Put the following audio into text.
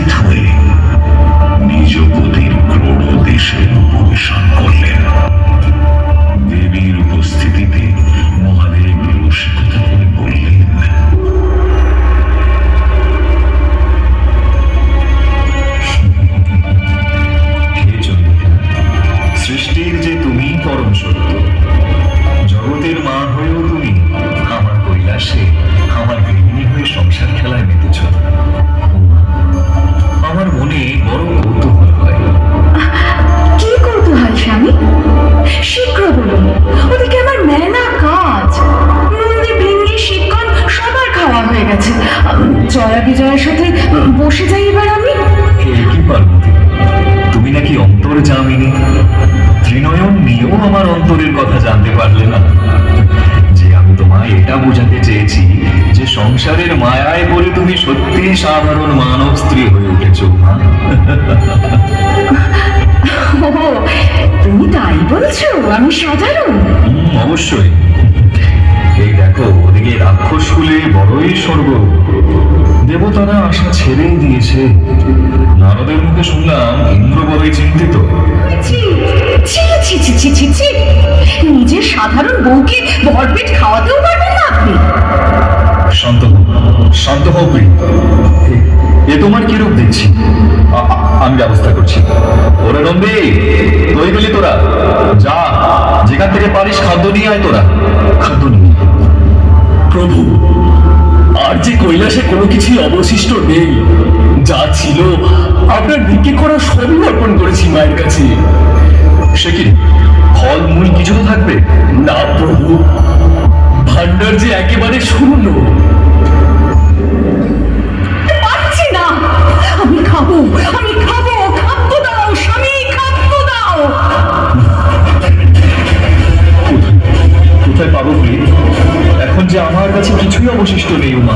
উপস্থিত হয়ে নিজ পতির ক্রোড় দেশে প্রবেশন করলেন। দেবীর উপস্থিতিতে মহাদেব রসিকতা করে বললেন, সৃষ্টির যে তুমি পরম সত্য, জগতের মা হয়েও তুমি আমার কৈলাসে আমার গৃহিণী হয়ে সংসার খেলায় মেতেছ। আমার মনে বড় কৌতূহল হয়। কি কৌতূহল স্বামী? শীঘ্র বলুন, ওদিকে আমার মেলা কাজ। নন্দী ভেঙ্গি শিক্ষণ সবার খাওয়া হয়ে গেছে। জয়া বিজয়ের সাথে বসে যাই এবার আমি। কি পার্বতী, তুমি নাকি অন্তর্যামিনী? ত্রিনয়ন নিয়েও আমার অন্তরের কথা জানতে পারলে না? যে আমি তোমায় এটা বোঝাতে চেয়েছি যে সংসারের মায়ায় পড়ে তুমি সত্যি সাধারণ মানব স্ত্রী হয়ে উঠেছ মা। ও, তুমি তাই বলছো আমি সাধারণ? অবশ্যই। এই দেখো, ওদিকে রাক্ষস কুলে বড়ই স্বর্গ, দেবতারা আশা ছেড়েই দিয়েছে। নারদের মুখে শুনলাম ইন্দ্র বড়ই চিন্তিত। ছি ছি ছি ছি ছি ছি ছি, নিজের সাধারণ বউকে ভরপেট খাওয়াতেও পারবেন না আপনি? শান্ত হও, শান্ত হও প্রিয়। এ তোমার কি রূপ দেখছি? আমি ব্যবস্থা করছি। ওরে নন্দী, তুই গেলি তোরা যা, যেখান থেকে পারিস খাদ্য নিয়ে আয়। তোরা খাদ্য নিয়ে। প্রভু, আর যে কৈলাসে কোনো কিছুই অবশিষ্ট নেই। যা ছিল আপনার বিক্রি করা সবই অর্পণ করেছি মায়ের কাছে। সে কি, ফল মূল কিছু তো থাকবে? না প্রভু, ভান্ডার যে একেবারে শূন্য। পারছি না, আমি খাবো, আমি খাবো। খাদ্য দাও স্বামী, খাদ্য দাও। কোথায় পাবো প্রিয়? এখন যে আমার কাছে কিছুই অবশিষ্ট নেই উমা।